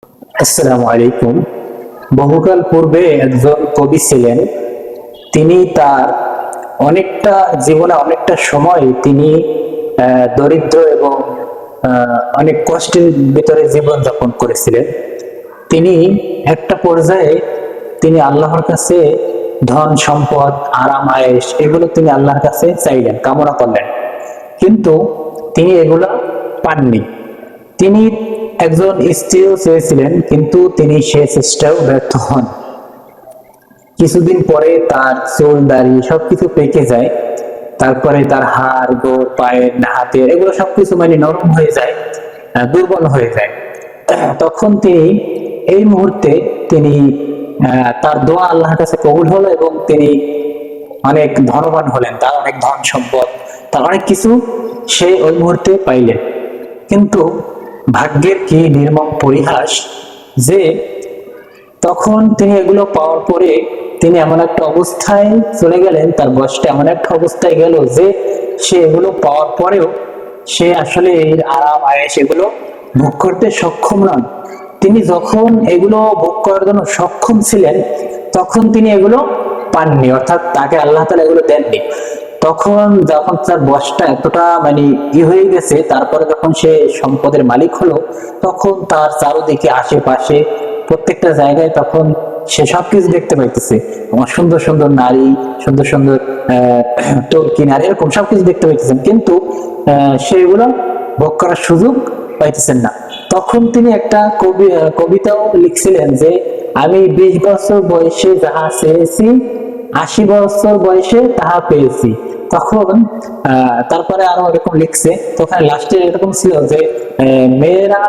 আসসালামু আলাইকুম। বহুকাল পূর্বে একজন কবি ছিলেন। তিনি তার অনেকটা জীবনে অনেকটা সময় তিনি দরিদ্র এবং অনেক কষ্টের ভিতরে জীবন যাপন করেছিলেন। তিনি একটা পর্যায়ে তিনি আল্লাহর কাছে ধন সম্পদ আরাম আয়েশ এগুলো তিনি আল্লাহর কাছে চাইলেন, কামনা করলেন, কিন্তু তিনি এগুলা পাননি। তিনি একজন স্ত্রীও চেয়েছিলেন, কিন্তু তিনি সে চেষ্টাও ব্যর্থ হন। কিছুদিন পরে তার চুল দাড়ি সবকিছু পেকে যায়। তারপরে তার হাড় গোড় পায়ের হাতের এগুলো সবকিছু নরম হয়ে যায়, দুর্বল হয়ে যায়। তখন তিনি এই মুহূর্তে তিনি তার দোয়া আল্লাহর কাছে কবুল হলো এবং তিনি অনেক ধনবান হলেন। তার অনেক ধন সম্পদ, তার অনেক কিছু সে ওই মুহূর্তে পাইলেন। কিন্তু ভাগ্যের কি নির্মম পরিহাস যে তখন তিনি এগুলো পাওয়ার পরে তিনি এমন একটা অবস্থায় চলে গেলেন, তার বয়সটা এমন একটা অবস্থায় গেল যে সে এগুলো পাওয়ার পরেও সে আসলে এর আরাম আয়েশ এগুলো ভোগ করতে সক্ষম নন। তিনি যখন এগুলো ভোগ করার জন্য সক্ষম ছিলেন তখন তিনি এগুলো পাননি, অর্থাৎ তাকে আল্লাহ তাআলা এগুলো দেননি। তখন যখন তার বয়সটা এতটা হয়ে গেছে, তারপরে যখন সে সম্পদের মালিক হলো, তখন তার চারদিকে আশেপাশে প্রত্যেকটা জায়গায় তখন সে সবকিছু দেখতে পাইতেছে। আমার সুন্দর সুন্দর নারী, সুন্দর সুন্দর টর্কি নারী, এরকম সবকিছু দেখতে পাইতেছেন, কিন্তু সে এগুলো ভোগ করার সুযোগ পাইতেছেন না। তখন তিনি একটা কবিতাও লিখছিলেন যে আমি 20 বছর বয়সে যাহা চেয়েছি, 80 বছর বয়সে তাহা পেয়েছি। তখন তারপরে আরো এরকম লিখছে, তো ওখানে লাস্টে এরকম ছিল যে মেয়েরা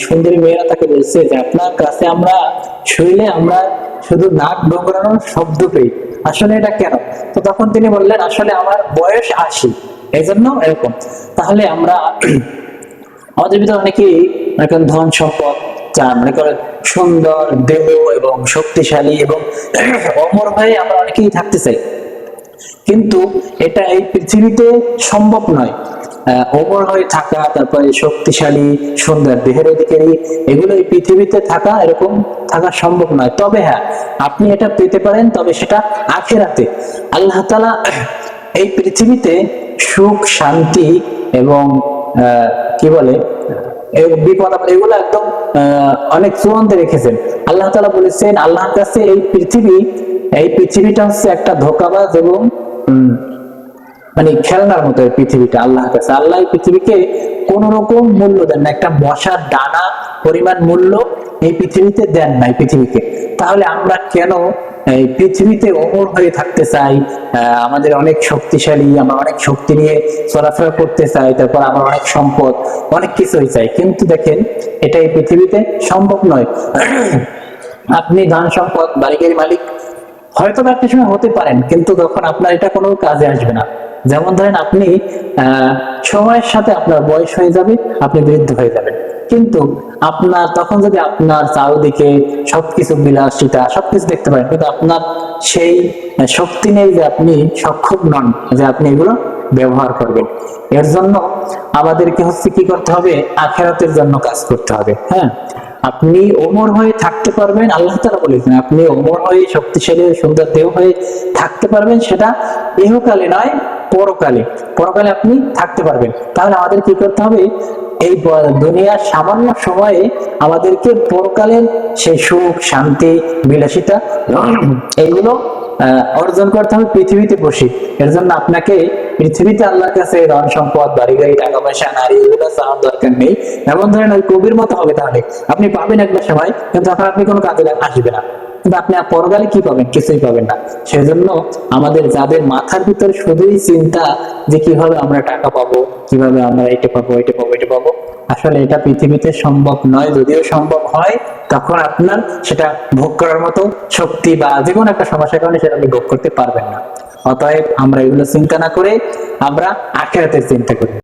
সুন্দরী মেয়েরা তাকে বলছে যে আপনার কাছে আমরা শুইলে আমরা শুধু নাক ডোকরানোর শব্দ পেই, আসলে এটা কেন? তো তখন তিনি বললেন আসলে আমার বয়স 80, এই জন্য এরকম। তাহলে আমরা আমাদের ভিতরে অনেকেই ধন সম্পদ চান, মনে করেন সুন্দর দেহ এবং শক্তিশালী এবং অমর হয়ে আমরা অনেকেই থাকতে চাই, কিন্তু এটা এই পৃথিবীতে সম্ভব নয়। অমর হয়ে থাকা, তারপরে শক্তিশালী সুন্দর দেহের অধিকারী, এগুলো এই পৃথিবীতে থাকা, এরকম থাকা সম্ভব নয়। তবে হ্যাঁ, আপনি এটা পেতে পারেন, তবে সেটা আখিরাতে। আল্লাহ তাআলা এই পৃথিবীতে সুখ শান্তি এবং কি বলে বিপদ আপদ এগুলো একদম অনেক চূড়ান্তে রেখেছেন। আল্লাহ তাআলা বলেছেন আল্লাহর কাছে এই পৃথিবীটা হচ্ছে একটা ধোঁকাবাজ এবং খেলনার মতো। এই পৃথিবীটা আল্লাহর কাছে, আল্লাহ এই পৃথিবীকে কোন রকম মূল্য দেন না, একটা মশার দানা পরিমাণ মূল্য এই পৃথিবীতে দেন না এই পৃথিবীকে। তাহলে আমরা কেন এই পৃথিবীতে অমর হয়ে থাকতে চাই? আমাদের অনেক শক্তিশালী, আমরা অনেক শক্তি নিয়ে চলাফেরা করতে চাই, তারপর আমার অনেক সম্পদ, অনেক কিছুই চাই, কিন্তু দেখেন এটা এই পৃথিবীতে সম্ভব নয়। আপনি ধন সম্পদ বাড়ি গাড়ির মালিক হয়তো একটা সময় হতে পারেন, কিন্তু তখন আপনার এটা কোনো কাজে আসবে না। যেমন ধরেন আপনি সময়ের সাথে আপনার বয়স হয়ে যাবে, আপনি বৃদ্ধ হয়ে যাবেন, কিন্তু আপনার তখন যদি আপনার চারদিকে সবকিছু বিলাসিতা সবকিছু দেখতে পারেন, কিন্তু আপনার সেই শক্তি নেই, যে আপনি সক্ষম নন যে আপনি এগুলো ব্যবহার করবেন। এর জন্য আমাদেরকে কি করতে হবে? আখিরাতের জন্য কাজ করতে হবে। হ্যাঁ, আপনি অমর হয়ে থাকতে পারবেন, আল্লাহ তাআলা বলেছেন আপনি অমর হয়ে শক্তিশালী সুন্দর দেহ হয়ে থাকতে পারবেন, সেটা ইহকালে নয়, পরকালে। পরকালে আপনি থাকতে পারবেন। তাহলে আমাদের কি করতে হবে? এই দুনিয়ার সামান্য সময়ে আমাদেরকে পরকালের সেই সুখ শান্তি বিলাসিতা এইগুলো অর্জন করতে হবে পৃথিবীতে বসে। এর জন্য আপনাকে পৃথিবীতে আল্লাহর কাছে ধন সম্পদ বাড়ি গাড়ি টাকা পয়সা নারী এগুলো চাওয়ার দরকার নেই। এমন ধরেন ওই কবির মতো হবে, তাহলে আপনি পাবেন একটা সময়, কিন্তু তখন আপনি কোনো কাজে আসবে না, কিন্তু আপনি পরকালে কি পাবেন? কিছুই পাবেন না। সেজন্য আমাদের যাদের মাথার ভিতরে শুধুই চিন্তা যে কিভাবে আমরা টাকা পাবো, কিভাবে আমরা এটা পাবো এটা পাবো এটা পাবো, আসলে এটা পৃথিবীতে সম্ভব নয়। যদিও সম্ভব হয়, তখন আপনার সেটা ভোগ করার মতো শক্তি বা যে কোনো একটা সমস্যার কারণে সেটা আপনি ভোগ করতে পারবেন না। অতএব আমরা এগুলো চিন্তা না করে আমরা আখিরাতের চিন্তা করি।